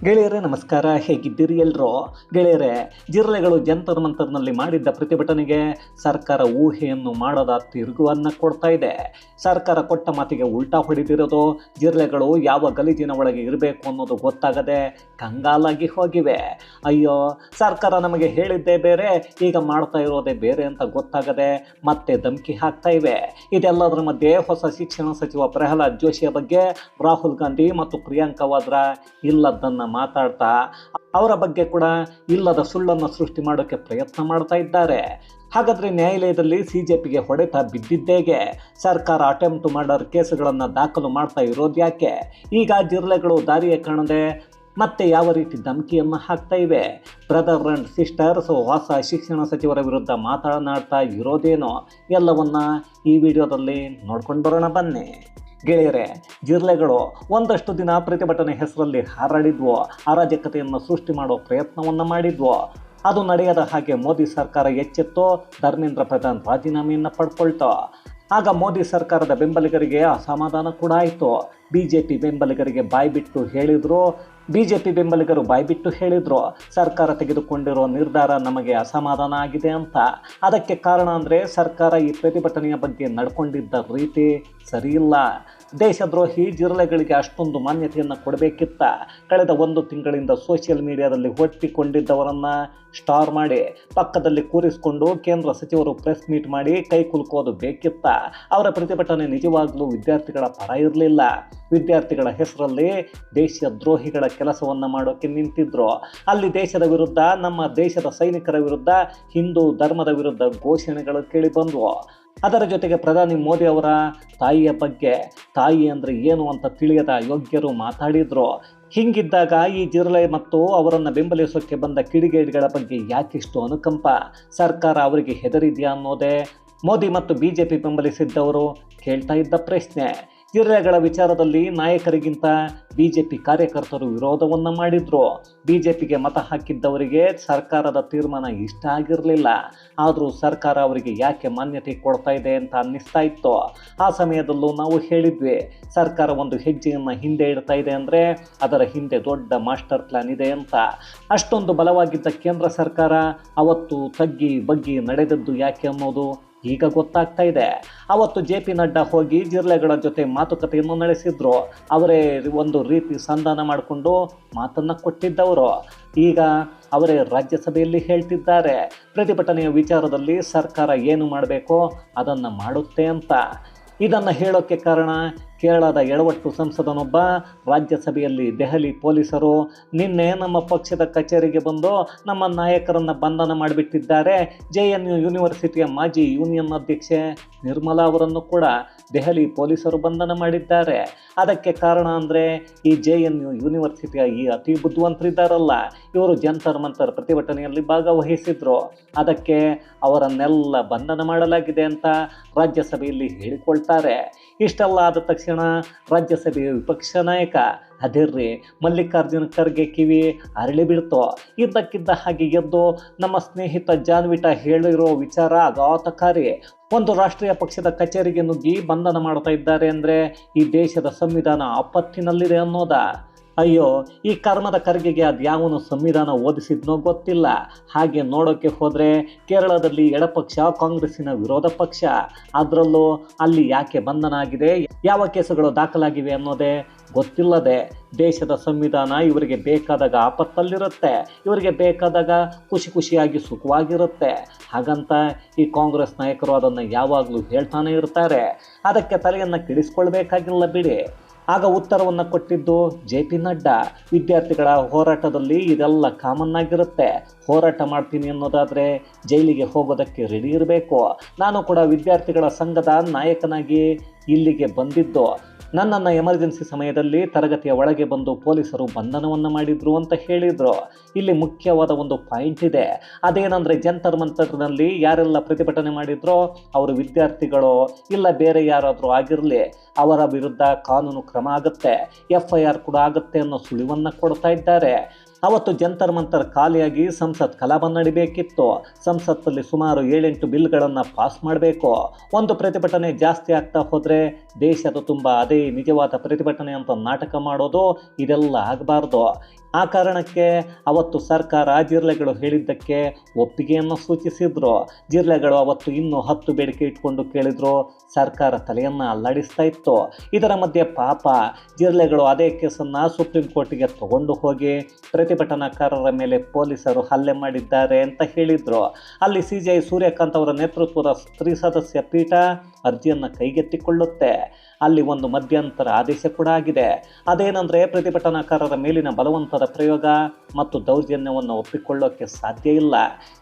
ಗೆಳೆಯರೇ ನಮಸ್ಕಾರ, ಹೇಗಿದ್ದೀರಿ ಎಲ್ಲರೂ? ಗೆಳೆಯರೇ, ಜಿರಳೆಗಳು ಜಂತರ್ ಮಂತರ್ನಲ್ಲಿ ಮಾಡಿದ್ದ ಪ್ರತಿಭಟನೆಗೆ ಸರ್ಕಾರ ಊಹೆಯನ್ನು ಮಾಡದ ತಿರುಗುವನ್ನು ಕೊಡ್ತಾ ಇದೆ. ಸರ್ಕಾರ ಕೊಟ್ಟ ಮಾತಿಗೆ ಉಲ್ಟಾ ಹೊಡೆದಿರೋದು ಜಿರಳೆಗಳು ಯಾವ ಗಲೀಜಿನ ಒಳಗೆ ಇರಬೇಕು ಅನ್ನೋದು ಗೊತ್ತಾಗದೆ ಕಂಗಾಲಾಗಿ ಹೋಗಿವೆ. ಅಯ್ಯೋ, ಸರ್ಕಾರ ನಮಗೆ ಹೇಳಿದ್ದೇ ಬೇರೆ, ಈಗ ಮಾಡ್ತಾ ಇರೋದೇ ಬೇರೆ ಅಂತ ಗೊತ್ತಾಗದೆ ಮತ್ತೆ ಧಮಕಿ ಹಾಕ್ತಾ ಇವೆ. ಇದೆಲ್ಲದರ ಮಧ್ಯೆ ಹೊಸ ಶಿಕ್ಷಣ ಸಚಿವ ಪ್ರಹ್ಲಾದ್ ಜೋಶಿಯ ಬಗ್ಗೆ ರಾಹುಲ್ ಗಾಂಧಿ ಮತ್ತು ಪ್ರಿಯಾಂಕಾ ವಾದ್ರಾ ಇಲ್ಲದನ್ನು ಮಾತಾಡ್ತಾ ಅವರ ಬಗ್ಗೆ ಕೂಡ ಇಲ್ಲದ ಸುಳ್ಳನ್ನು ಸೃಷ್ಟಿ ಮಾಡೋಕ್ಕೆ ಪ್ರಯತ್ನ ಮಾಡ್ತಾ ಇದ್ದಾರೆ. ಹಾಗಾದರೆ ನ್ಯಾಯಾಲಯದಲ್ಲಿ ಸಿಜೆಪಿಗೆ ಹೊಡೆತ ಬಿದ್ದಿದ್ದೇಗೆ? ಸರ್ಕಾರ ಅಟೆಂಪ್ಟ್ ಮರ್ಡರ್ ಕೇಸುಗಳನ್ನು ದಾಖಲು ಮಾಡ್ತಾ ಇರೋದು ಯಾಕೆ? ಈಗ ಜಿರಳೆಗಳು ದಾರಿಯೇ ಕಾಣದೆ ಮತ್ತೆ ಯಾವ ರೀತಿ ಧಮಕಿಯನ್ನು ಹಾಕ್ತಾ ಇವೆ? ಬ್ರದರ್ ಆ್ಯಂಡ್ ಸಿಸ್ಟರ್ಸ್ ಹೊಸ ಶಿಕ್ಷಣ ಸಚಿವರ ವಿರುದ್ಧ ಮಾತನಾಡ್ತಾ ಇರೋದೇನೋ ಎಲ್ಲವನ್ನ ಈ ವಿಡಿಯೋದಲ್ಲಿ ನೋಡ್ಕೊಂಡು ಬರೋಣ ಬನ್ನಿ. ಗೆಳೆಯರೇ, ಜಿರಳೆಗಳು ಒಂದಷ್ಟು ದಿನ ಪ್ರತಿಭಟನೆ ಹೆಸರಲ್ಲಿ ಹಾರಾಡಿದ್ವು, ಅರಾಜಕತೆಯನ್ನು ಸೃಷ್ಟಿ ಮಾಡೋ ಪ್ರಯತ್ನವನ್ನು ಮಾಡಿದ್ವು. ಅದು ನಡೆಯದ ಹಾಗೆ ಮೋದಿ ಸರ್ಕಾರ ಎಚ್ಚೆತ್ತು ಧರ್ಮೇಂದ್ರ ಪ್ರಧಾನ್ ರಾಜೀನಾಮೆಯನ್ನು ಪಡ್ಕೊಳ್ತು. ಆಗ ಮೋದಿ ಸರ್ಕಾರದ ಬೆಂಬಲಿಗರಿಗೆ ಅಸಮಾಧಾನ ಕೂಡ ಆಯಿತು. ಬಿಜೆಪಿ ಬೆಂಬಲಿಗರಿಗೆ ಬಾಯ್ಬಿಟ್ಟು ಹೇಳಿದ್ರು ಸರ್ಕಾರ ತೆಗೆದುಕೊಂಡಿರೋ ನಿರ್ಧಾರ ನಮಗೆ ಅಸಮಾಧಾನ ಆಗಿದೆ ಅಂತ. ಅದಕ್ಕೆ ಕಾರಣ ಅಂದರೆ ಸರ್ಕಾರ ಈ ಪ್ರತಿಭಟನೆಯ ಬಗ್ಗೆ ನಡ್ಕೊಂಡಿದ್ದ ರೀತಿ ಸರಿಯಿಲ್ಲ. ದೇಶದ್ರೋಹಿ ಜಿರಳೆಗಳಿಗೆ ಅಷ್ಟೊಂದು ಮಾನ್ಯತೆಯನ್ನು ಕೊಡಬೇಕಿತ್ತ? ಕಳೆದ 1 ತಿಂಗಳಿಂದ ಸೋಷಿಯಲ್ ಮೀಡಿಯಾದಲ್ಲಿ ಹೊಟ್ಟಿಕೊಂಡಿದ್ದವರನ್ನು ಸ್ಟಾರ್ ಮಾಡಿ ಪಕ್ಕದಲ್ಲಿ ಕೂರಿಸಿಕೊಂಡು ಕೇಂದ್ರ ಸಚಿವರು ಪ್ರೆಸ್ ಮೀಟ್ ಮಾಡಿ ಕೈ ಕುಲುಕೋದು ಬೇಕಿತ್ತ? ಅವರ ಪ್ರತಿಭಟನೆ ನಿಜವಾಗಲೂ ವಿದ್ಯಾರ್ಥಿಗಳ ಪರ ಇರಲಿಲ್ಲ. ವಿದ್ಯಾರ್ಥಿಗಳ ಹೆಸರಲ್ಲಿ ದೇಶದ್ರೋಹಿಗಳ ಕೆಲಸವನ್ನು ಮಾಡೋಕ್ಕೆ ನಿಂತಿದ್ರು. ಅಲ್ಲಿ ದೇಶದ ವಿರುದ್ಧ, ನಮ್ಮ ದೇಶದ ಸೈನಿಕರ ವಿರುದ್ಧ, ಹಿಂದೂ ಧರ್ಮದ ವಿರುದ್ಧ ಘೋಷಣೆಗಳು ಕೇಳಿಬಂದವು. ಅದರ ಜೊತೆಗೆ ಪ್ರಧಾನಿ ಮೋದಿ ಅವರ ತಾಯಿಯ ಬಗ್ಗೆ, ತಾಯಿ ಅಂದರೆ ಏನು ಅಂತ ತಿಳಿಯದ ಯೋಗ್ಯರು ಮಾತಾಡಿದ್ರು. ಹೀಗಿದ್ದಾಗ ಈ ಜಿರಳೆ ಮತ್ತು ಅವರನ್ನು ಬೆಂಬಲಿಸೋಕ್ಕೆ ಬಂದ ಕಿಡಿಗೇಡಿಗಳ ಬಗ್ಗೆ ಯಾಕಿಷ್ಟು ಅನುಕಂಪ? ಸರ್ಕಾರ ಅವರಿಗೆ ಹೆದರಿದೆಯಾ ಅನ್ನೋದೇ ಮೋದಿ ಮತ್ತು ಬಿಜೆಪಿ ಬೆಂಬಲಿಸಿದ್ದವರು ಕೇಳ್ತಾ ಇದ್ದ ಪ್ರಶ್ನೆ. ಜಿರಳೆಗಳ ವಿಚಾರದಲ್ಲಿ ನಾಯಕರಿಗಿಂತ ಬಿಜೆಪಿ ಕಾರ್ಯಕರ್ತರು ವಿರೋಧವನ್ನು ಮಾಡಿದ್ರು. ಬಿಜೆಪಿಗೆ ಮತ ಹಾಕಿದ್ದವರಿಗೆ ಸರ್ಕಾರದ ತೀರ್ಮಾನ ಇಷ್ಟ ಆಗಿರಲಿಲ್ಲ. ಆದರೂ ಸರ್ಕಾರ ಅವರಿಗೆ ಯಾಕೆ ಮಾನ್ಯತೆ ಕೊಡ್ತಾ ಇದೆ ಅಂತ ಅನ್ನಿಸ್ತಾ ಇತ್ತು. ಆ ಸಮಯದಲ್ಲೂ ನಾವು ಹೇಳಿದ್ವಿ, ಸರ್ಕಾರ ಒಂದು ಹೆಜ್ಜೆಯನ್ನು ಹಿಂದೆ ಇಡ್ತಾ ಇದೆ ಅಂದರೆ ಅದರ ಹಿಂದೆ ದೊಡ್ಡ ಮಾಸ್ಟರ್ ಪ್ಲಾನ್ ಇದೆ ಅಂತ. ಅಷ್ಟೊಂದು ಬಲವಾಗಿದ್ದ ಕೇಂದ್ರ ಸರ್ಕಾರ ಅವತ್ತು ತಗ್ಗಿ ಬಗ್ಗಿ ನಡೆದದ್ದು ಯಾಕೆ ಅನ್ನೋದು ಈಗ ಗೊತ್ತಾಗ್ತಾ ಇದೆ. ಅವತ್ತು JP ನಡ್ಡಾ ಹೋಗಿ ಜಿರಳೆಗಳ ಜೊತೆ ಮಾತುಕತೆಯನ್ನು ನಡೆಸಿದ್ರು. ಅವರೇ ಒಂದು ರೀತಿ ಸಂಧಾನ ಮಾಡಿಕೊಂಡು ಮಾತನ್ನು ಕೊಟ್ಟಿದ್ದವರು. ಈಗ ಅವರೇ ರಾಜ್ಯಸಭೆಯಲ್ಲಿ ಹೇಳ್ತಿದ್ದಾರೆ, ಪ್ರತಿಭಟನೆಯ ವಿಚಾರದಲ್ಲಿ ಸರ್ಕಾರ ಏನು ಮಾಡಬೇಕೋ ಅದನ್ನು ಮಾಡುತ್ತೆ ಅಂತ. ಇದನ್ನು ಹೇಳೋಕ್ಕೆ ಕಾರಣ, ಕೇರಳದ ಎಡವಟ್ಟು ಸಂಸದನೊಬ್ಬ ರಾಜ್ಯಸಭೆಯಲ್ಲಿ ದೆಹಲಿ ಪೊಲೀಸರು ನಿನ್ನೆ ನಮ್ಮ ಪಕ್ಷದ ಕಚೇರಿಗೆ ಬಂದು ನಮ್ಮ ನಾಯಕರನ್ನು ಬಂಧನ ಮಾಡಿಬಿಟ್ಟಿದ್ದಾರೆ. JNU ಯೂನಿವರ್ಸಿಟಿಯ ಮಾಜಿ ಯೂನಿಯನ್ ಅಧ್ಯಕ್ಷೆ ನಿರ್ಮಲಾ ಅವರನ್ನು ಕೂಡ ದೆಹಲಿ ಪೊಲೀಸರು ಬಂಧನ ಮಾಡಿದ್ದಾರೆ. ಅದಕ್ಕೆ ಕಾರಣ ಅಂದರೆ ಈ JNU ಯೂನಿವರ್ಸಿಟಿಯ ಈ ಅತಿ ಬುದ್ಧಿವಂತರಿದ್ದಾರಲ್ಲ, ಇವರು ಜಂತರ್ ಮಂತರ್ ಪ್ರತಿಭಟನೆಯಲ್ಲಿ ಭಾಗವಹಿಸಿದ್ರು. ಅದಕ್ಕೆ ಅವರನ್ನೆಲ್ಲ ಬಂಧನ ಮಾಡಲಾಗಿದೆ ಅಂತ ರಾಜ್ಯಸಭೆಯಲ್ಲಿ ಹೇಳಿಕೊಳ್ತಾರೆ. ಇಷ್ಟೆಲ್ಲ ಆದ ತಕ್ಷಣ ರಾಜ್ಯಸಭೆಯ ವಿಪಕ್ಷ ನಾಯಕ ಅದಿರ್ರಿ ಮಲ್ಲಿಕಾರ್ಜುನ ಖರ್ಗೆ ಕಿವಿ ಅರಳಿ ಬಿಡ್ತು. ಇದ್ದಕ್ಕಿದ್ದ ಹಾಗೆ ಎದ್ದು ನಮ್ಮ ಸ್ನೇಹಿತ ಜಾನ್ವಿಟ ಹೇಳಿರೋ ವಿಚಾರ ಆಘಾತಕಾರಿ. ಒಂದು ರಾಷ್ಟ್ರೀಯ ಪಕ್ಷದ ಕಚೇರಿಗೆ ನುಗ್ಗಿ ಬಂಧನ ಮಾಡ್ತಾ ಇದ್ದಾರೆ ಅಂದರೆ ಈ ದೇಶದ ಸಂವಿಧಾನ ಆಪತ್ತಿನಲ್ಲಿದೆ ಅನ್ನೋದ? ಅಯ್ಯೋ, ಈ ಕರ್ಮದ ಖರ್ಗೆಗೆ ಅದ್ಯಾವನು ಸಂವಿಧಾನ ಓದಿಸಿದ್ನೋ ಗೊತ್ತಿಲ್ಲ. ಹಾಗೆ ನೋಡೋಕ್ಕೆ ಹೋದರೆ ಕೇರಳದಲ್ಲಿ ಎಡಪಕ್ಷ ಕಾಂಗ್ರೆಸ್ಸಿನ ವಿರೋಧ ಪಕ್ಷ. ಅದರಲ್ಲೂ ಅಲ್ಲಿ ಯಾಕೆ ಬಂಧನ ಆಗಿದೆ, ಯಾವ ಕೇಸುಗಳು ದಾಖಲಾಗಿವೆ ಅನ್ನೋದೇ ಗೊತ್ತಿಲ್ಲದೆ ದೇಶದ ಸಂವಿಧಾನ ಇವರಿಗೆ ಬೇಕಾದಾಗ ಆಪತ್ತಲ್ಲಿರುತ್ತೆ, ಇವರಿಗೆ ಬೇಕಾದಾಗ ಖುಷಿಯಾಗಿ ಸುಖವಾಗಿರುತ್ತೆ. ಹಾಗಂತ ಈ ಕಾಂಗ್ರೆಸ್ ನಾಯಕರು ಅದನ್ನು ಯಾವಾಗಲೂ ಹೇಳ್ತಾನೆ ಇರ್ತಾರೆ. ಅದಕ್ಕೆ ತಲೆಯನ್ನು ಕೆಡಿಸ್ಕೊಳ್ಬೇಕಾಗಿಲ್ಲ ಬಿಡಿ. ಆಗ ಉತ್ತರವನ್ನು ಕೊಟ್ಟಿದ್ದು JP ನಡ್ಡಾ. ವಿದ್ಯಾರ್ಥಿಗಳ ಹೋರಾಟದಲ್ಲಿ ಇದೆಲ್ಲ ಕಾಮನ್ ಆಗಿರುತ್ತೆ. ಹೋರಾಟ ಮಾಡ್ತೀನಿ ಅನ್ನೋದಾದರೆ ಜೈಲಿಗೆ ಹೋಗೋದಕ್ಕೆ ರೆಡಿ ಇರಬೇಕು. ನಾನು ಕೂಡ ವಿದ್ಯಾರ್ಥಿಗಳ ಸಂಘದ ನಾಯಕನಾಗಿ ಇಲ್ಲಿಗೆ ಬಂದಿದ್ದು. ನನ್ನನ್ನು ಎಮರ್ಜೆನ್ಸಿ ಸಮಯದಲ್ಲಿ ತರಗತಿಯ ಒಳಗೆ ಬಂದು ಪೊಲೀಸರು ಬಂಧನವನ್ನು ಮಾಡಿದ್ರು ಅಂತ ಹೇಳಿದರು. ಇಲ್ಲಿ ಮುಖ್ಯವಾದ ಒಂದು ಪಾಯಿಂಟ್ ಇದೆ. ಅದೇನೆಂದರೆ ಜಂತರ್ ಮಂತರ್ನಲ್ಲಿ ಯಾರೆಲ್ಲ ಪ್ರತಿಭಟನೆ ಮಾಡಿದ್ರೋ ಅವರು ವಿದ್ಯಾರ್ಥಿಗಳು ಇಲ್ಲ ಬೇರೆ ಯಾರಾದರೂ ಆಗಿರಲಿ, ಅವರ ವಿರುದ್ಧ ಕಾನೂನು ಕ್ರಮ ಆಗುತ್ತೆ, FIR ಕೂಡ ಆಗುತ್ತೆ ಅನ್ನೋ ಸುಳಿವನ್ನು ಕೊಡ್ತಾ ಇದ್ದಾರೆ. ಅವತ್ತು ಜಂತರ್ ಮಂತರ್ ಖಾಲಿಯಾಗಿ ಸಂಸತ್ ಕಲಾಪ ನಡಿಬೇಕಿತ್ತು. ಸಂಸತ್ತಲ್ಲಿ ಸುಮಾರು 7-8 ಬಿಲ್ಗಳನ್ನು ಪಾಸ್ ಮಾಡಬೇಕು. ಒಂದು ಪ್ರತಿಭಟನೆ ಜಾಸ್ತಿ ಆಗ್ತಾ ಹೋದರೆ ದೇಶದ ತುಂಬ ಅದೇ ನಿಜವಾದ ಪ್ರತಿಭಟನೆ ಅಂತ ನಾಟಕ ಮಾಡೋದು, ಇದೆಲ್ಲ ಆಗಬಾರ್ದು. ಆ ಕಾರಣಕ್ಕೆ ಅವತ್ತು ಸರ್ಕಾರ ಜಿರಳೆಗಳು ಹೇಳಿದ್ದಕ್ಕೆ ಒಪ್ಪಿಗೆಯನ್ನು ಸೂಚಿಸಿದ್ರು. ಜಿರಳೆಗಳು ಅವತ್ತು ಇನ್ನೂ 10 ಬೇಡಿಕೆ ಇಟ್ಕೊಂಡು ಕೇಳಿದ್ರು. ಸರ್ಕಾರ ತಲೆಯನ್ನು ಅಲ್ಲಾಡಿಸ್ತಾ ಇತ್ತು. ಇದರ ಮಧ್ಯೆ ಪಾಪ ಜಿರಳೆಗಳು ಅದೇ ಕೇಸನ್ನು ಸುಪ್ರೀಂ ಕೋರ್ಟಿಗೆ ತಗೊಂಡು ಹೋಗಿ ಪ್ರತಿಭಟನಾಕಾರರ ಮೇಲೆ ಪೊಲೀಸರು ಹಲ್ಲೆ ಮಾಡಿದ್ದಾರೆ ಅಂತ ಹೇಳಿದ್ರು. ಅಲ್ಲಿ CJI ಸೂರ್ಯಕಾಂತ್ ಅವರ ನೇತೃತ್ವದ ತ್ರಿಸದಸ್ಯ ಪೀಠ ಅರ್ಜಿಯನ್ನು ಕೈಗೆತ್ತಿಕೊಳ್ಳುತ್ತೆ. ಅಲ್ಲಿ ಒಂದು ಮಧ್ಯಂತರ ಆದೇಶ ಕೂಡ ಆಗಿದೆ. ಅದೇನೆಂದರೆ ಪ್ರತಿಭಟನಾಕಾರರ ಮೇಲಿನ ಬಲವಂತದ ಪ್ರಯೋಗ ಮತ್ತು ದೌರ್ಜನ್ಯವನ್ನು ಒಪ್ಪಿಕೊಳ್ಳೋಕ್ಕೆ ಸಾಧ್ಯ ಇಲ್ಲ.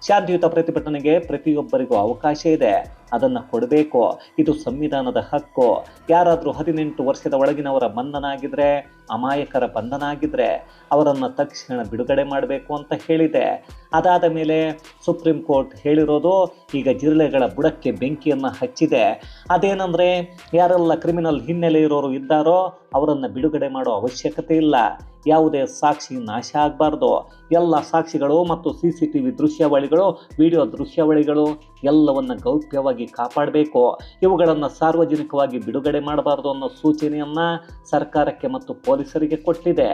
ಶಾಂತಿಯುತ ಪ್ರತಿಭಟನೆಗೆ ಪ್ರತಿಯೊಬ್ಬರಿಗೂ ಅವಕಾಶ ಇದೆ, ಅದನ್ನು ಕೊಡಬೇಕು. ಇದು ಸಂವಿಧಾನದ ಹಕ್ಕು. ಯಾರಾದರೂ 18 ವರ್ಷದ ಒಳಗಿನವರ ಬಂಧನ ಆಗಿದ್ರೆ, ಅಮಾಯಕರ ಬಂಧನ ಆಗಿದ್ರೆ ಅವರನ್ನು ತಕ್ಷಣ ಬಿಡುಗಡೆ ಮಾಡಬೇಕು ಅಂತ ಹೇಳಿದೆ. ಅದಾದ ಮೇಲೆ ಸುಪ್ರೀಂ ಕೋರ್ಟ್ ಹೇಳಿರೋದು ಈಗ ಜಿರಳೆಗಳ ಬುಡಕ್ಕೆ ಬೆಂಕಿಯನ್ನು ಹಚ್ಚಿದೆ. ಅದೇನೆಂದರೆ ಯಾರೆಲ್ಲ ಕ್ರಿಮಿನಲ್ ಹಿನ್ನೆಲೆ ಇರೋರು ಇದ್ದಾರೋ ಅವರನ್ನು ಬಿಡುಗಡೆ ಮಾಡೋ ಅವಶ್ಯಕತೆ ಇಲ್ಲ. ಯಾವುದೇ ಸಾಕ್ಷಿ ನಾಶ ಆಗಬಾರ್ದು. ಎಲ್ಲ ಸಾಕ್ಷಿಗಳು ಮತ್ತು CCTV ದೃಶ್ಯಾವಳಿಗಳು, ವಿಡಿಯೋ ದೃಶ್ಯಾವಳಿಗಳು ಎಲ್ಲವನ್ನು ಗೌಪ್ಯವಾಗಿ ಕಾಪಾಡಬೇಕು. ಇವುಗಳನ್ನು ಸಾರ್ವಜನಿಕವಾಗಿ ಬಿಡುಗಡೆ ಮಾಡಬಾರ್ದು ಅನ್ನೋ ಸೂಚನೆಯನ್ನು ಸರ್ಕಾರಕ್ಕೆ ಮತ್ತು ಪೊಲೀಸರಿಗೆ ಕೊಟ್ಟಿದೆ.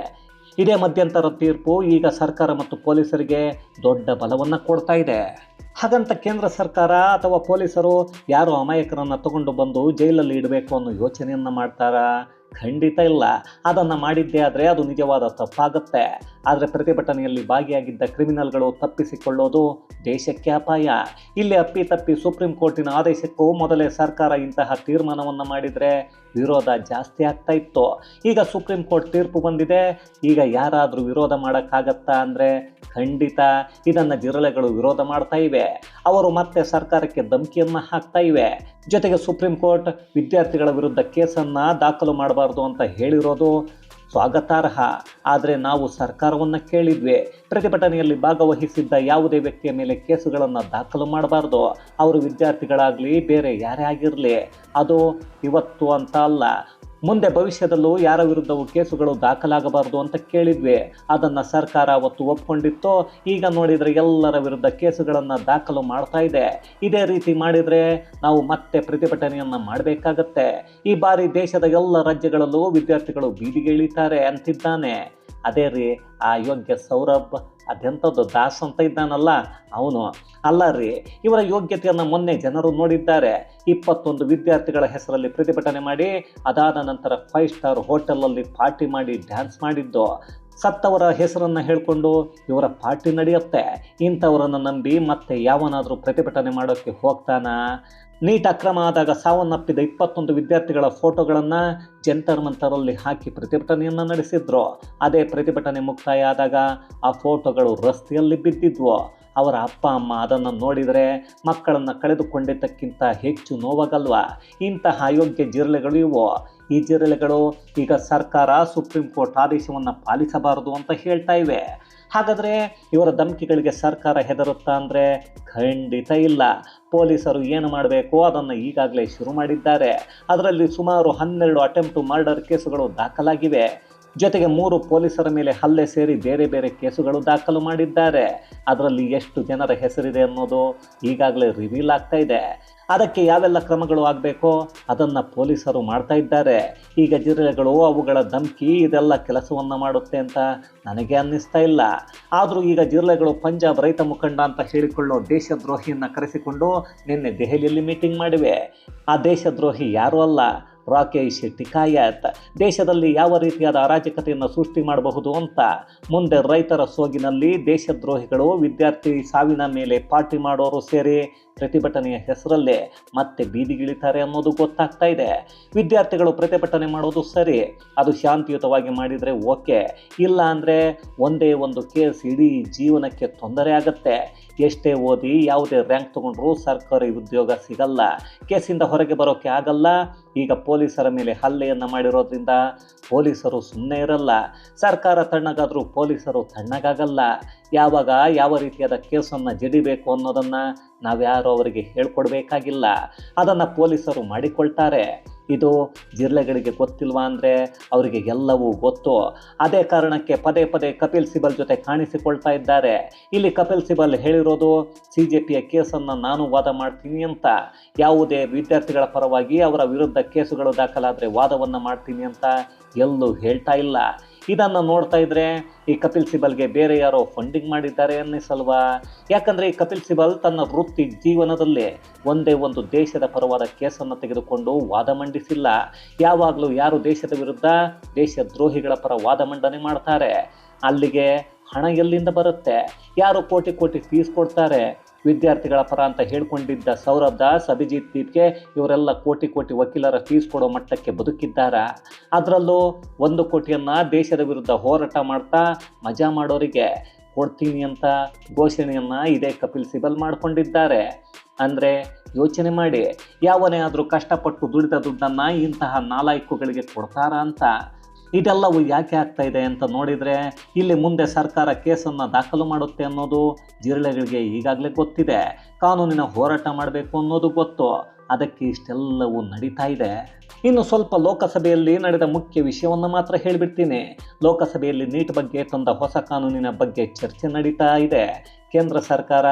ಇದೇ ಮಧ್ಯಂತರ ತೀರ್ಪು ಈಗ ಸರ್ಕಾರ ಮತ್ತು ಪೊಲೀಸರಿಗೆ ದೊಡ್ಡ ಬಲವನ್ನು ಕೊಡ್ತಾ ಇದೆ. ಹಾಗಂತ ಕೇಂದ್ರ ಸರ್ಕಾರ ಅಥವಾ ಪೊಲೀಸರು ಯಾರೋ ಅಮಾಯಕರನ್ನು ತಗೊಂಡು ಬಂದು ಜೈಲಲ್ಲಿ ಇಡಬೇಕು ಅನ್ನೋ ಯೋಚನೆಯನ್ನು ಮಾಡ್ತಾರಾ? ಖಂಡಿತ ಇಲ್ಲ. ಅದನ್ನು ಮಾಡಿದ್ದೇ ಆದರೆ ಅದು ನಿಜವಾದ ತಪ್ಪಾಗುತ್ತೆ. ಆದರೆ ಪ್ರತಿಭಟನೆಯಲ್ಲಿ ಭಾಗಿಯಾಗಿದ್ದ ಕ್ರಿಮಿನಲ್ಗಳು ತಪ್ಪಿಸಿಕೊಳ್ಳೋದು ದೇಶಕ್ಕೆ ಅಪಾಯ. ಇಲ್ಲಿ ಅಪ್ಪಿತಪ್ಪಿ ಸುಪ್ರೀಂ ಕೋರ್ಟಿನ ಆದೇಶಕ್ಕೂ ಮೊದಲೇ ಸರ್ಕಾರ ಇಂತಹ ತೀರ್ಮಾನವನ್ನು ಮಾಡಿದರೆ ವಿರೋಧ ಜಾಸ್ತಿ ಆಗ್ತಾ ಇತ್ತು. ಈಗ ಸುಪ್ರೀಂ ಕೋರ್ಟ್ ತೀರ್ಪು ಬಂದಿದೆ. ಈಗ ಯಾರಾದರೂ ವಿರೋಧ ಮಾಡೋಕ್ಕಾಗತ್ತಾ ಅಂದರೆ ಖಂಡಿತ ಇದನ್ನು ಜಿರಳೆಗಳು ವಿರೋಧ ಮಾಡ್ತಾ ಇವೆ. ಅವರು ಮತ್ತೆ ಸರ್ಕಾರಕ್ಕೆ ಧಮಕಿಯನ್ನು ಹಾಕ್ತಾ ಇವೆ. ಜೊತೆಗೆ ಸುಪ್ರೀಂ ಕೋರ್ಟ್ ವಿದ್ಯಾರ್ಥಿಗಳ ವಿರುದ್ಧ ಕೇಸನ್ನು ದಾಖಲು ಮಾಡಬಾರ್ದು ಅಂತ ಹೇಳಿರೋದು ಸ್ವಾಗತಾರ್ಹ. ಆದರೆ ನಾವು ಸರ್ಕಾರವನ್ನು ಕೇಳಿದ್ವಿ, ಪ್ರತಿಭಟನೆಯಲ್ಲಿ ಭಾಗವಹಿಸಿದ್ದ ಯಾವುದೇ ವ್ಯಕ್ತಿಯ ಮೇಲೆ ಕೇಸುಗಳನ್ನು ದಾಖಲು ಮಾಡಬಾರ್ದು. ಅವರು ವಿದ್ಯಾರ್ಥಿಗಳಾಗಲಿ ಬೇರೆ ಯಾರೇ ಆಗಿರಲಿ. ಅದು ಇವತ್ತು ಅಂತ ಅಲ್ಲ, ಮುಂದೆ ಭವಿಷ್ಯದಲ್ಲೂ ಯಾರ ವಿರುದ್ಧವೂ ಕೇಸುಗಳು ದಾಖಲಾಗಬಾರ್ದು ಅಂತ ಕೇಳಿದ್ವಿ. ಅದನ್ನು ಸರ್ಕಾರ ಅವತ್ತು ಒಪ್ಕೊಂಡಿತ್ತು. ಈಗ ನೋಡಿದರೆ ಎಲ್ಲರ ವಿರುದ್ಧ ಕೇಸುಗಳನ್ನು ದಾಖಲು ಮಾಡ್ತಾ ಇದೆ. ಇದೇ ರೀತಿ ಮಾಡಿದರೆ ನಾವು ಮತ್ತೆ ಪ್ರತಿಭಟನೆಯನ್ನು ಮಾಡಬೇಕಾಗತ್ತೆ. ಈ ಬಾರಿ ದೇಶದ ಎಲ್ಲ ರಾಜ್ಯಗಳಲ್ಲೂ ವಿದ್ಯಾರ್ಥಿಗಳು ಬೀದಿಗೆ ಇಳಿತಾರೆ ಅಂತಿದ್ದಾನೆ. ಅದೇ ರೀ ಆ ಯೋಗ್ಯ ಸೌರಭ್, ಅದೆಂಥದ್ದು ದಾಸ್ ಅಂತ ಇದ್ದಾನಲ್ಲ ಅವನು. ಅಲ್ಲ ರೀ, ಇವರ ಯೋಗ್ಯತೆಯನ್ನು ಮೊನ್ನೆ ಜನರು ನೋಡಿದ್ದಾರೆ. 21 ವಿದ್ಯಾರ್ಥಿಗಳ ಹೆಸರಲ್ಲಿ ಪ್ರತಿಭಟನೆ ಮಾಡಿ ಅದಾದ ನಂತರ 5 ಸ್ಟಾರ್ ಹೋಟೆಲಲ್ಲಿ ಪಾರ್ಟಿ ಮಾಡಿ ಡ್ಯಾನ್ಸ್ ಮಾಡಿದ್ದು. ಸತ್ತವರ ಹೆಸರನ್ನು ಹೇಳಿಕೊಂಡು ಇವರ ಪಾರ್ಟಿ ನಡೆಯುತ್ತೆ. ಇಂಥವರನ್ನು ನಂಬಿ ಮತ್ತೆ ಯಾವನಾದರೂ ಪ್ರತಿಭಟನೆ ಮಾಡೋಕ್ಕೆ ಹೋಗ್ತಾನಾ? ನೀಟ್ ಅಕ್ರಮ ಆದಾಗ ಸಾವನ್ನಪ್ಪಿದ 21 ವಿದ್ಯಾರ್ಥಿಗಳ ಫೋಟೋಗಳನ್ನು ಜಂತರ್ ಮಂತರಲ್ಲಿ ಹಾಕಿ ಪ್ರತಿಭಟನೆಯನ್ನು ನಡೆಸಿದ್ರು. ಅದೇ ಪ್ರತಿಭಟನೆ ಮುಕ್ತಾಯ ಆದಾಗ ಆ ಫೋಟೋಗಳು ರಸ್ತೆಯಲ್ಲಿ ಬಿದ್ದಿದ್ವು. ಅವರ ಅಪ್ಪ ಅಮ್ಮ ಅದನ್ನು ನೋಡಿದರೆ ಮಕ್ಕಳನ್ನು ಕಳೆದುಕೊಂಡಿದ್ದಕ್ಕಿಂತ ಹೆಚ್ಚು ನೋವಾಗಲ್ವಾ? ಇಂತಹ ಅಯೋಗ್ಯ ಜಿರಳೆಗಳು ಇವು. ಈ ಜಿರಳೆಗಳು ಈಗ ಸರ್ಕಾರ ಸುಪ್ರೀಂ ಕೋರ್ಟ್ ಆದೇಶವನ್ನು ಪಾಲಿಸಬಾರದು ಅಂತ ಹೇಳ್ತಾ ಇವೆ. ಹಾಗಾದರೆ ಇವರ ಧಮಕಿಗಳಿಗೆ ಸರ್ಕಾರ ಹೆದರುತ್ತಾ ಅಂದರೆ ಖಂಡಿತ ಇಲ್ಲ. ಪೊಲೀಸರು ಏನು ಮಾಡಬೇಕು ಅದನ್ನು ಈಗಾಗಲೇ ಶುರು ಮಾಡಿದ್ದಾರೆ. ಅದರಲ್ಲಿ ಸುಮಾರು 12 ಅಟೆಂಪ್ಟ್ ಮರ್ಡರ್ ಕೇಸುಗಳು ದಾಖಲಾಗಿವೆ. ಜೊತೆಗೆ 3 ಪೊಲೀಸರ ಮೇಲೆ ಹಲ್ಲೆ ಸೇರಿ ಬೇರೆ ಬೇರೆ ಕೇಸುಗಳು ದಾಖಲು ಮಾಡಿದ್ದಾರೆ. ಅದರಲ್ಲಿ ಎಷ್ಟು ಜನರ ಹೆಸರಿದೆ ಅನ್ನೋದು ಈಗಾಗಲೇ ರಿವೀಲ್ ಆಗ್ತಾ ಇದೆ. ಅದಕ್ಕೆ ಯಾವೆಲ್ಲ ಕ್ರಮಗಳು ಆಗಬೇಕೋ ಅದನ್ನು ಪೊಲೀಸರು ಮಾಡ್ತಾ ಇದ್ದಾರೆ. ಈಗ ಜಿರಳೆಗಳು ಅವುಗಳ ಧಮಕಿ ಇದೆಲ್ಲ ಕೆಲಸವನ್ನು ಮಾಡುತ್ತೆ ಅಂತ ನನಗೆ ಅನ್ನಿಸ್ತಾ ಇಲ್ಲ. ಆದರೂ ಈಗ ಜಿರಳೆಗಳು ಪಂಜಾಬ್ ರೈತ ಮುಖಂಡ ಅಂತ ಹೇಳಿಕೊಳ್ಳೋ ದೇಶದ್ರೋಹಿಯನ್ನು ಕರೆಸಿಕೊಂಡು ನಿನ್ನೆ ದೆಹಲಿಯಲ್ಲಿ ಮೀಟಿಂಗ್ ಮಾಡಿವೆ. ಆ ದೇಶದ್ರೋಹಿ ಯಾರೂ ಅಲ್ಲ, ರಾಕೇಶ್ ಟಿಕಾಯತ್. ದೇಶದಲ್ಲಿ ಯಾವ ರೀತಿಯಾದ ಅರಾಜಕತೆಯನ್ನು ಸೃಷ್ಟಿ ಮಾಡಬಹುದು ಅಂತ ಮುಂದೆ ರೈತರ ಸೋಗಿನಲ್ಲಿ ದೇಶದ್ರೋಹಿಗಳು ವಿದ್ಯಾರ್ಥಿ ಸಾವಿನ ಮೇಲೆ ಪಾರ್ಟಿ ಮಾಡೋರು ಸೇರಿ ಪ್ರತಿಭಟನೆಯ ಹೆಸರಲ್ಲೇ ಮತ್ತೆ ಬೀದಿಗಿಳಿತಾರೆ ಅನ್ನೋದು ಗೊತ್ತಾಗ್ತಾ ಇದೆ. ವಿದ್ಯಾರ್ಥಿಗಳು ಪ್ರತಿಭಟನೆ ಮಾಡೋದು ಸರಿ, ಅದು ಶಾಂತಿಯುತವಾಗಿ ಮಾಡಿದರೆ ಓಕೆ. ಇಲ್ಲ ಅಂದರೆ ಒಂದೇ ಒಂದು ಕೇಸ್ ಇಡೀ ಜೀವನಕ್ಕೆ ತೊಂದರೆ ಆಗುತ್ತೆ. ಎಷ್ಟೇ ಓದಿ ಯಾವುದೇ ರ್ಯಾಂಕ್ ತೊಗೊಂಡ್ರೂ ಸರ್ಕಾರಿ ಉದ್ಯೋಗ ಸಿಗಲ್ಲ, ಕೇಸಿಂದ ಹೊರಗೆ ಬರೋಕ್ಕೆ ಆಗಲ್ಲ. ಈಗ ಪೊಲೀಸರ ಮೇಲೆ ಹಲ್ಲೆಯನ್ನು ಮಾಡಿರೋದ್ರಿಂದ ಪೊಲೀಸರು ಸುಮ್ಮನೆ ಇರಲ್ಲ. ಸರ್ಕಾರ ತಣ್ಣಗಾದರೂ ಪೊಲೀಸರು ತಣ್ಣಗಾಗಲ್ಲ. ಯಾವಾಗ ಯಾವ ರೀತಿಯಾದ ಕೇಸನ್ನು ಜಡಿಬೇಕು ಅನ್ನೋದನ್ನು ನಾವ್ಯಾರು ಅವರಿಗೆ ಹೇಳ್ಕೊಡ್ಬೇಕಾಗಿಲ್ಲ, ಅದನ್ನು ಪೊಲೀಸರು ಮಾಡಿಕೊಳ್ತಾರೆ. ಇದು ಜಿರಳೆಗಳಿಗೆ ಗೊತ್ತಿಲ್ವಾ ಅಂದರೆ ಅವರಿಗೆ ಎಲ್ಲವೂ ಗೊತ್ತು. ಅದೇ ಕಾರಣಕ್ಕೆ ಪದೇ ಪದೇ ಕಪಿಲ್ ಸಿಬಲ್ ಜೊತೆ ಕಾಣಿಸಿಕೊಳ್ತಾ ಇದ್ದಾರೆ. ಇಲ್ಲಿ ಕಪಿಲ್ ಸಿಬಲ್ ಹೇಳಿರೋದು CJPಯ ಕೇಸನ್ನು ನಾನು ವಾದ ಮಾಡ್ತೀನಿ ಅಂತ. ಯಾವುದೇ ವಿದ್ಯಾರ್ಥಿಗಳ ಪರವಾಗಿ ಅವರ ವಿರುದ್ಧ ಕೇಸುಗಳು ದಾಖಲಾದರೆ ವಾದವನ್ನು ಮಾಡ್ತೀನಿ ಅಂತ ಎಲ್ಲೂ ಹೇಳ್ತಾ ಇಲ್ಲ. ಇದನ್ನು ನೋಡ್ತಾ ಇದ್ರೆ ಈ ಕಪಿಲ್ ಸಿಬಲ್ಗೆ ಬೇರೆ ಯಾರೋ ಫಂಡಿಂಗ್ ಮಾಡಿದ್ದಾರೆ ಅನ್ನಿಸಲ್ವಾ? ಯಾಕಂದರೆ ಈ ಕಪಿಲ್ ಸಿಬಲ್ ತನ್ನ ವೃತ್ತಿ ಜೀವನದಲ್ಲಿ ಒಂದೇ ಒಂದು ದೇಶದ ಪರವಾದ ಕೇಸನ್ನು ತೆಗೆದುಕೊಂಡು ವಾದ ಮಂಡಿಸಿಲ್ಲ. ಯಾವಾಗಲೂ ಯಾರು ದೇಶದ ವಿರುದ್ಧ ದೇಶದ್ರೋಹಿಗಳ ಪರ ವಾದ ಮಂಡನೆ ಮಾಡ್ತಾರೆ, ಅಲ್ಲಿಗೆ ಹಣ ಎಲ್ಲಿಂದ ಬರುತ್ತೆ? ಯಾರು ಕೋಟಿ ಕೋಟಿ ಫೀಸ್ ಕೊಡ್ತಾರೆ? ವಿದ್ಯಾರ್ಥಿಗಳ ಪರ ಅಂತ ಹೇಳ್ಕೊಂಡಿದ್ದ ಸೌರಭ್ ದಾಸ್, ಅಭಿಜಿತ್ ದೀಪ್ಗೆ ಇವರೆಲ್ಲ ಕೋಟಿ ಕೋಟಿ ವಕೀಲರ ಫೀಸ್ ಕೊಡೋ ಮಟ್ಟಕ್ಕೆ ಬದುಕಿದ್ದಾರೆ. ಅದರಲ್ಲೂ 1 ಕೋಟಿಯನ್ನು ದೇಶದ ವಿರುದ್ಧ ಹೋರಾಟ ಮಾಡ್ತಾ ಮಜಾ ಮಾಡೋರಿಗೆ ಕೊಡ್ತೀನಿ ಅಂತ ಘೋಷಣೆಯನ್ನು ಇದೇ ಕಪಿಲ್ ಸಿಬಲ್ ಮಾಡಿಕೊಂಡಿದ್ದಾರೆ. ಅಂದರೆ ಯೋಚನೆ ಮಾಡಿ, ಯಾವನೇ ಆದರೂ ಕಷ್ಟಪಟ್ಟು ದುಡಿದ ದುಡ್ಡನ್ನು ಇಂತಹ ನಾಲಾಯಕುಗಳಿಗೆ ಕೊಡ್ತಾರಾ ಅಂತ. ಇದೆಲ್ಲವೂ ಯಾಕೆ ಆಗ್ತಾ ಇದೆ ಅಂತ ನೋಡಿದರೆ ಇಲ್ಲಿ ಮುಂದೆ ಸರ್ಕಾರ ಕೇಸನ್ನು ದಾಖಲು ಮಾಡುತ್ತೆ ಅನ್ನೋದು ಜಿರಳೆಗಳಿಗೆ ಈಗಾಗಲೇ ಗೊತ್ತಿದೆ. ಕಾನೂನಿನ ಹೋರಾಟ ಮಾಡಬೇಕು ಅನ್ನೋದು ಗೊತ್ತು. ಅದಕ್ಕೆ ಇಷ್ಟೆಲ್ಲವೂ ನಡೀತಾ ಇದೆ. ಇನ್ನು ಸ್ವಲ್ಪ ಲೋಕಸಭೆಯಲ್ಲಿ ನಡೆದ ಮುಖ್ಯ ವಿಷಯವನ್ನು ಮಾತ್ರ ಹೇಳಿಬಿಡ್ತೀನಿ. ಲೋಕಸಭೆಯಲ್ಲಿ ನೀಟ್ ಬಗ್ಗೆ ತಂದ ಹೊಸ ಕಾನೂನಿನ ಬಗ್ಗೆ ಚರ್ಚೆ ನಡೀತಾ ಇದೆ. ಕೇಂದ್ರ ಸರ್ಕಾರ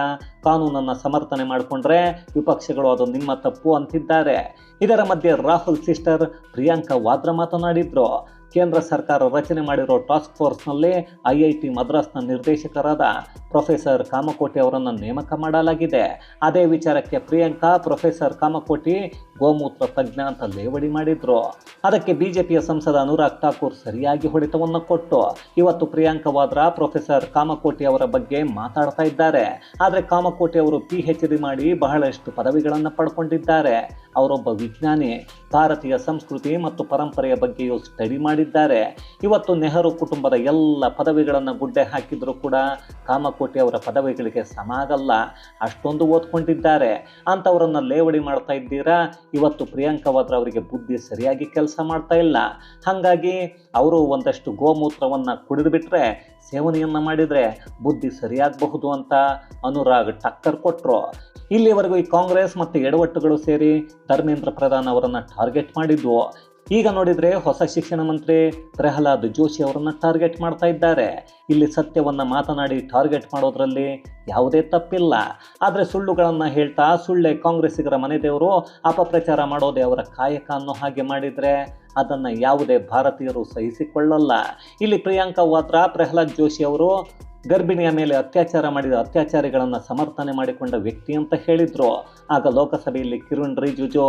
ಕಾನೂನನ್ನು ಸಮರ್ಥನೆ ಮಾಡಿಕೊಂಡ್ರೆ ವಿಪಕ್ಷಗಳು ಅದು ನಿಮ್ಮ ತಪ್ಪು ಅಂತಿದ್ದಾರೆ. ಇದರ ಮಧ್ಯೆ ರಾಹುಲ್ ಸಿಸ್ಟರ್ ಪ್ರಿಯಾಂಕಾ ವಾದ್ರಾ ಮಾತನಾಡಿದ್ರು. ಕೇಂದ್ರ ಸರ್ಕಾರ ರಚನೆ ಮಾಡಿರೋ ಟಾಸ್ಕ್ ಫೋರ್ಸ್ನಲ್ಲಿ IIT ಮದ್ರಾಸ್ನ ನಿರ್ದೇಶಕರಾದ ಪ್ರೊಫೆಸರ್ ಕಾಮಕೋಟಿ ಅವರನ್ನು ನೇಮಕ ಮಾಡಲಾಗಿದೆ. ಅದೇ ವಿಚಾರಕ್ಕೆ ಪ್ರಿಯಾಂಕಾ ಪ್ರೊಫೆಸರ್ ಕಾಮಕೋಟಿ ಗೋಮೂತ್ರ ತಜ್ಞ ಅಂತ ಲೇವಡಿ ಮಾಡಿದ್ರು. ಅದಕ್ಕೆ ಬಿಜೆಪಿಯ ಸಂಸದ ಅನುರಾಗ್ ಠಾಕೂರ್ ಸರಿಯಾಗಿ ಹೊಡೆತವನ್ನು ಕೊಟ್ಟು ಇವತ್ತು ಪ್ರಿಯಾಂಕಾ ವಾದ್ರಾ ಪ್ರೊಫೆಸರ್ ಕಾಮಕೋಟಿ ಅವರ ಬಗ್ಗೆ ಮಾತಾಡ್ತಾ ಇದ್ದಾರೆ. ಆದರೆ ಕಾಮಕೋಟಿ ಅವರು PhD ಮಾಡಿ ಬಹಳಷ್ಟು ಪದವಿಗಳನ್ನು ಪಡ್ಕೊಂಡಿದ್ದಾರೆ. ಅವರೊಬ್ಬ ವಿಜ್ಞಾನಿ, ಭಾರತೀಯ ಸಂಸ್ಕೃತಿ ಮತ್ತು ಪರಂಪರೆಯ ಬಗ್ಗೆಯೂ ಸ್ಟಡಿ ಮಾಡಿದ್ದಾರೆ. ಇವತ್ತು ನೆಹರು ಕುಟುಂಬದ ಎಲ್ಲ ಪದವಿಗಳನ್ನು ಗುಡ್ಡೆ ಹಾಕಿದರೂ ಕೂಡ ಕಾಮಕೋಟಿ ಅವರ ಪದವಿಗಳಿಗೆ ಸಮ ಆಗಲ್ಲ. ಅಷ್ಟೊಂದು ಓದ್ಕೊಂಡಿದ್ದಾರೆ. ಅಂಥವರನ್ನು ಲೇವಡಿ ಮಾಡ್ತಾ ಇದ್ದೀರಾ. ಇವತ್ತು ಪ್ರಿಯಾಂಕಾ ವಾದ್ರಾ ಅವರಿಗೆ ಬುದ್ಧಿ ಸರಿಯಾಗಿ ಕೆಲಸ ಮಾಡ್ತಾ ಇಲ್ಲ. ಹಾಗಾಗಿ ಅವರು ಒಂದಷ್ಟು ಗೋಮೂತ್ರವನ್ನು ಕುಡಿದು ಬಿಟ್ಟರೆ, ಸೇವನೆಯನ್ನು ಮಾಡಿದರೆ ಬುದ್ಧಿ ಸರಿಯಾಗಬಹುದು ಅಂತ ಅನುರಾಗ್ ಟಕ್ಕರ್ ಕೊಟ್ಟರು. ಇಲ್ಲಿವರೆಗೂ ಈ ಕಾಂಗ್ರೆಸ್ ಮತ್ತು ಎಡವಟ್ಟುಗಳು ಸೇರಿ ಧರ್ಮೇಂದ್ರ ಪ್ರಧಾನ್ ಅವರನ್ನು ಟಾರ್ಗೆಟ್ ಮಾಡಿದ್ವು. ಈಗ ನೋಡಿದರೆ ಹೊಸ ಶಿಕ್ಷಣ ಮಂತ್ರಿ ಪ್ರಹ್ಲಾದ್ ಜೋಶಿ ಅವರನ್ನು ಟಾರ್ಗೆಟ್ ಮಾಡ್ತಾ ಇದ್ದಾರೆ. ಇಲ್ಲಿ ಸತ್ಯವನ್ನು ಮಾತನಾಡಿ ಟಾರ್ಗೆಟ್ ಮಾಡೋದ್ರಲ್ಲಿ ಯಾವುದೇ ತಪ್ಪಿಲ್ಲ. ಆದರೆ ಸುಳ್ಳುಗಳನ್ನು ಹೇಳ್ತಾ ಸುಳ್ಳೆ ಕಾಂಗ್ರೆಸ್ಸಿಗರ ಮನೆದೇವರು ಅಪಪ್ರಚಾರ ಮಾಡೋದೇ ಅವರ ಕಾಯಕ ಅನ್ನೋ ಹಾಗೆ ಮಾಡಿದರೆ ಅದನ್ನು ಯಾವುದೇ ಭಾರತೀಯರು ಸಹಿಸಿಕೊಳ್ಳಲ್ಲ. ಇಲ್ಲಿ ಪ್ರಿಯಾಂಕಾ ವಾದ್ರಾ, ಪ್ರಹ್ಲಾದ್ ಜೋಶಿ ಅವರು ಗರ್ಭಿಣಿಯ ಮೇಲೆ ಅತ್ಯಾಚಾರ ಮಾಡಿದ ಅತ್ಯಾಚಾರಿಗಳನ್ನು ಸಮರ್ಥನೆ ಮಾಡಿಕೊಂಡ ವ್ಯಕ್ತಿ ಅಂತ ಹೇಳಿದರು. ಆಗ ಲೋಕಸಭೆಯಲ್ಲಿ ಕಿರಣ್ ರಿಜಿಜು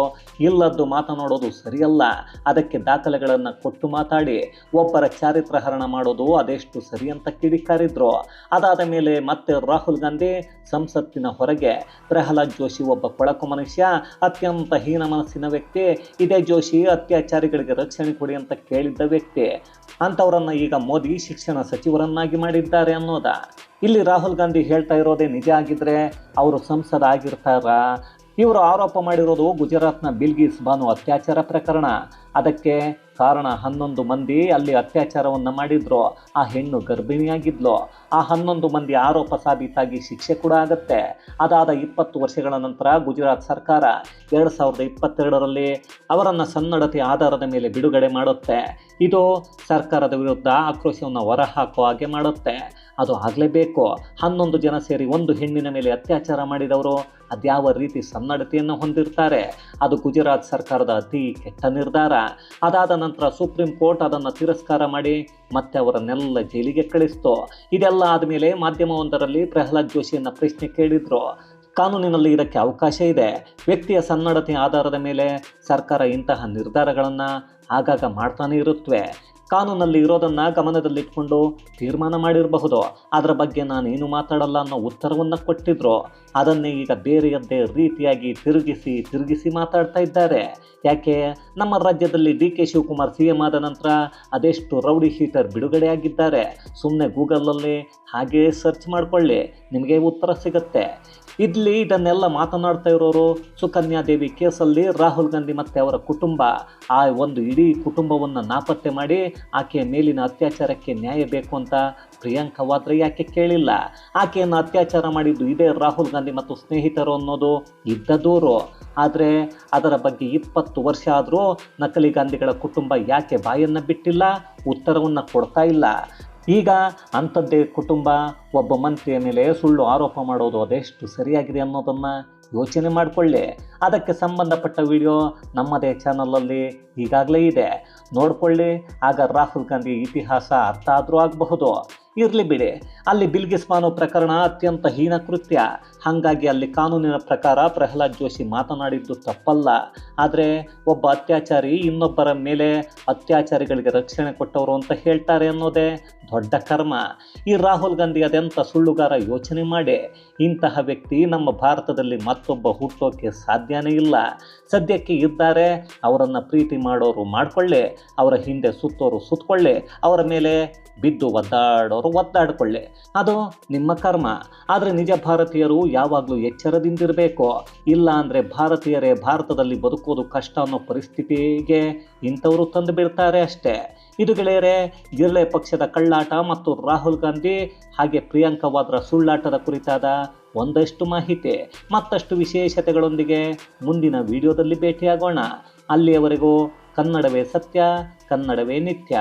ಇಲ್ಲದ್ದು ಮಾತನಾಡೋದು ಸರಿಯಲ್ಲ, ಅದಕ್ಕೆ ದಾಖಲೆಗಳನ್ನು ಕೊಟ್ಟು ಮಾತಾಡಿ ಒಬ್ಬರ ಚಾರಿತ್ರ ಹರಣ ಮಾಡೋದು ಅದೆಷ್ಟು ಸರಿ ಅಂತ ಕಿಡಿಕಾರಿದ್ರು. ಅದಾದ ಮೇಲೆ ಮತ್ತೆ ರಾಹುಲ್ ಗಾಂಧಿ ಸಂಸತ್ತಿನ ಹೊರಗೆ ಪ್ರಹ್ಲಾದ್ ಜೋಶಿ ಒಬ್ಬ ಕೊಳಕು ಮನುಷ್ಯ, ಅತ್ಯಂತ ಹೀನ ಮನಸ್ಸಿನ ವ್ಯಕ್ತಿ, ಇದೇ ಜೋಶಿ ಅತ್ಯಾಚಾರಿಗಳಿಗೆ ರಕ್ಷಣೆ ಕೊಡಿ ಅಂತ ಕೇಳಿದ್ದ ವ್ಯಕ್ತಿ. ಅಂಥವರನ್ನು ಈಗ ಮೋದಿ ಶಿಕ್ಷಣ ಸಚಿವರನ್ನಾಗಿ ಮಾಡಿದ್ದಾರೆ ಅನ್ನೋದ. ಇಲ್ಲಿ ರಾಹುಲ್ ಗಾಂಧಿ ಹೇಳ್ತಾ ಇರೋದೇ ನಿಜ ಆಗಿದ್ರೆ ಅವರು ಸಂಸದ ಆಗಿರ್ತಾರಾ? ಇವರು ಆರೋಪ ಮಾಡಿರೋದು ಗುಜರಾತ್ನ ಬಿಲ್ಗಿಸ್ ಬಾನು ಅತ್ಯಾಚಾರ ಪ್ರಕರಣ. ಅದಕ್ಕೆ ಕಾರಣ 11 ಮಂದಿ ಅಲ್ಲಿ ಅತ್ಯಾಚಾರವನ್ನು ಮಾಡಿದ್ರು. ಆ ಹೆಣ್ಣು ಗರ್ಭಿಣಿಯಾಗಿದ್ಲು. ಆ 11 ಮಂದಿ ಆರೋಪ ಸಾಬೀತಾಗಿ ಶಿಕ್ಷೆ ಕೂಡ ಆಗುತ್ತೆ. ಅದಾದ 20 ವರ್ಷಗಳ ನಂತರ ಗುಜರಾತ್ ಸರ್ಕಾರ 2022ರಲ್ಲಿ ಅವರನ್ನು ಸನ್ನಡತೆ ಆಧಾರದ ಮೇಲೆ ಬಿಡುಗಡೆ ಮಾಡುತ್ತೆ. ಇದು ಸರ್ಕಾರದ ವಿರುದ್ಧ ಆಕ್ರೋಶವನ್ನು ಹೊರಹಾಕೋ ಹಾಗೆ ಮಾಡುತ್ತೆ. ಅದು ಆಗಲೇಬೇಕು. 11 ಜನ ಸೇರಿ ಒಂದು ಹೆಣ್ಣಿನ ಮೇಲೆ ಅತ್ಯಾಚಾರ ಮಾಡಿದವರು ಅದ್ಯಾವ ರೀತಿ ಸನ್ನಡತೆಯನ್ನು ಹೊಂದಿರ್ತಾರೆ? ಅದು ಗುಜರಾತ್ ಸರ್ಕಾರದ ಅತಿ ಕೆಟ್ಟ ನಿರ್ಧಾರ. ಅದಾದ ನಂತರ ಸುಪ್ರೀಂ ಕೋರ್ಟ್ ಅದನ್ನು ತಿರಸ್ಕಾರ ಮಾಡಿ ಮತ್ತೆ ಅವರನ್ನೆಲ್ಲ ಜೈಲಿಗೆ ಕಳಿಸ್ತು. ಇದೆಲ್ಲ ಆದಮೇಲೆ ಮಾಧ್ಯಮವೊಂದರಲ್ಲಿ ಪ್ರಹ್ಲಾದ್ ಜೋಶಿಯನ್ನು ಪ್ರಶ್ನೆ ಕೇಳಿದ್ರು. ಕಾನೂನಿನಲ್ಲಿ ಇದಕ್ಕೆ ಅವಕಾಶ ಇದೆ. ವ್ಯಕ್ತಿಯ ಸನ್ನಡತೆ ಆಧಾರದ ಮೇಲೆ ಸರ್ಕಾರ ಇಂತಹ ನಿರ್ಧಾರಗಳನ್ನು ಆಗಾಗ ಮಾಡ್ತಾನೆ ಇರುತ್ತವೆ. ಕಾನೂನಲ್ಲಿ ಇರೋದನ್ನು ಗಮನದಲ್ಲಿಟ್ಕೊಂಡು ತೀರ್ಮಾನ ಮಾಡಿರಬಹುದು. ಅದರ ಬಗ್ಗೆ ನಾನೇನು ಮಾತಾಡಲ್ಲ ಅನ್ನೋ ಉತ್ತರವನ್ನು ಕೊಟ್ಟಿದ್ರು. ಅದನ್ನೇ ಈಗ ಬೇರೆಯದ್ದೇ ರೀತಿಯಾಗಿ ತಿರುಗಿಸಿ ಮಾತಾಡ್ತಾ ಇದ್ದಾರೆ. ಯಾಕೆ? ನಮ್ಮ ರಾಜ್ಯದಲ್ಲಿ DK ಶಿವಕುಮಾರ್ CM ಆದ ನಂತರ ಅದೆಷ್ಟು ರೌಡಿ ಶೀಟರ್ ಬಿಡುಗಡೆಯಾಗಿದ್ದಾರೆ. ಸುಮ್ಮನೆ ಗೂಗಲಲ್ಲಿ ಹಾಗೇ ಸರ್ಚ್ ಮಾಡಿಕೊಳ್ಳಿ, ನಿಮಗೆ ಉತ್ತರ ಸಿಗುತ್ತೆ. ಇದನ್ನೆಲ್ಲ ಮಾತನಾಡ್ತಾ ಇರೋರು ಸುಕನ್ಯಾ ದೇವಿ ಕೇಸಲ್ಲಿ ರಾಹುಲ್ ಗಾಂಧಿ ಮತ್ತು ಅವರ ಕುಟುಂಬ, ಆ ಒಂದು ಇಡೀ ಕುಟುಂಬವನ್ನು ನಾಪತ್ತೆ ಮಾಡಿ ಆಕೆಯ ಮೇಲಿನ ಅತ್ಯಾಚಾರಕ್ಕೆ ನ್ಯಾಯ ಬೇಕು ಅಂತ ಪ್ರಿಯಾಂಕಾ ವಾದ್ರಾ ಯಾಕೆ ಕೇಳಿಲ್ಲ? ಆಕೆಯನ್ನು ಅತ್ಯಾಚಾರ ಮಾಡಿದ್ದು ಇದೇ ರಾಹುಲ್ ಗಾಂಧಿ ಮತ್ತು ಸ್ನೇಹಿತರು ಅನ್ನೋದು ಇದ್ದ ದೂರು. ಆದರೆ ಅದರ ಬಗ್ಗೆ 20 ವರ್ಷ ಆದರೂ ನಕಲಿ ಗಾಂಧಿಗಳ ಕುಟುಂಬ ಯಾಕೆ ಬಾಯನ್ನು ಬಿಟ್ಟಿಲ್ಲ, ಉತ್ತರವನ್ನು ಕೊಡ್ತಾ ಇಲ್ಲ? ಈಗ ಅಂಥದ್ದೇ ಕುಟುಂಬ ಒಬ್ಬ ಮಂತ್ರಿಯ ಮೇಲೆ ಸುಳ್ಳು ಆರೋಪ ಮಾಡೋದು ಅದೆಷ್ಟು ಸರಿಯಾಗಿದೆ ಅನ್ನೋದನ್ನು ಯೋಚನೆ ಮಾಡಿಕೊಳ್ಳಿ. ಅದಕ್ಕೆ ಸಂಬಂಧಪಟ್ಟ ವಿಡಿಯೋ ನಮ್ಮದೇ ಚಾನಲಲ್ಲಿ ಈಗಾಗಲೇ ಇದೆ, ನೋಡಿಕೊಳ್ಳಿ. ಆಗ ರಾಹುಲ್ ಗಾಂಧಿ ಇತಿಹಾಸ ಅರ್ಥ ಆದರೂ ಆಗಬಹುದು. ಇರಲಿ ಬಿಡಿ, ಅಲ್ಲಿ ಬಿಲ್ಗಿಸ್ ಬಾನೋ ಪ್ರಕರಣ ಅತ್ಯಂತ ಹೀನ ಕೃತ್ಯ. ಹಾಗಾಗಿ ಅಲ್ಲಿ ಕಾನೂನಿನ ಪ್ರಕಾರ ಪ್ರಹ್ಲಾದ್ ಜೋಶಿ ಮಾತನಾಡಿದ್ದು ತಪ್ಪಲ್ಲ. ಆದರೆ ಒಬ್ಬ ಅತ್ಯಾಚಾರಿ ಇನ್ನೊಬ್ಬರ ಮೇಲೆ ಅತ್ಯಾಚಾರಿಗಳಿಗೆ ರಕ್ಷಣೆ ಕೊಟ್ಟವರು ಅಂತ ಹೇಳ್ತಾರೆ ಅನ್ನೋದೇ ದೊಡ್ಡ ಕರ್ಮ. ಈ ರಾಹುಲ್ ಗಾಂಧಿ ಅದೆಂಥ ಸುಳ್ಳುಗಾರ ಯೋಚನೆ ಮಾಡಿ. ಇಂತಹ ವ್ಯಕ್ತಿ ನಮ್ಮ ಭಾರತದಲ್ಲಿ ಮತ್ತೊಬ್ಬ ಹುಟ್ಟೋಕ್ಕೆ ಸಾಧ್ಯನೇ ಇಲ್ಲ. ಸದ್ಯಕ್ಕೆ ಇದ್ದಾರೆ, ಅವರನ್ನು ಪ್ರೀತಿ ಮಾಡೋರು ಮಾಡಿಕೊಳ್ಳಿ, ಅವರ ಹಿಂದೆ ಸುತ್ತೋರು ಸುತ್ತಕೊಳ್ಳಿ, ಅವರ ಮೇಲೆ ಬಿದ್ದು ಒದ್ದಾಡೋರು ಒದ್ದಾಡಿಕೊಳ್ಳಿ, ಅದು ನಿಮ್ಮ ಕರ್ಮ. ಆದರೆ ನಿಜ ಭಾರತೀಯರು ಯಾವಾಗಲೂ ಎಚ್ಚರದಿಂದಿರಬೇಕು. ಇಲ್ಲ ಅಂದರೆ ಭಾರತೀಯರೇ ಭಾರತದಲ್ಲಿ ಬದುಕೋದು ಕಷ್ಟ ಅನ್ನೋ ಪರಿಸ್ಥಿತಿಗೆ ಇಂಥವರು ತಂದು ಬಿಡ್ತಾರೆ ಅಷ್ಟೇ. ಇದು ಗೆಳೆಯರೇ, ಜಿರ್ಲೆ ಪಕ್ಷದ ಕಳ್ಳಾಟ ಮತ್ತು ರಾಹುಲ್ ಗಾಂಧಿ ಹಾಗೆ ಪ್ರಿಯಾಂಕಾ ವಾದ್ರಾ ಸುಳ್ಳಾಟದ ಕುರಿತಾದ ಒಂದಷ್ಟು ಮಾಹಿತಿ. ಮತ್ತಷ್ಟು ವಿಶೇಷತೆಗಳೊಂದಿಗೆ ಮುಂದಿನ ವಿಡಿಯೋದಲ್ಲಿ ಭೇಟಿಯಾಗೋಣ. ಅಲ್ಲಿಯವರೆಗೂ ಕನ್ನಡವೇ ಸತ್ಯ, ಕನ್ನಡವೇ ನಿತ್ಯ.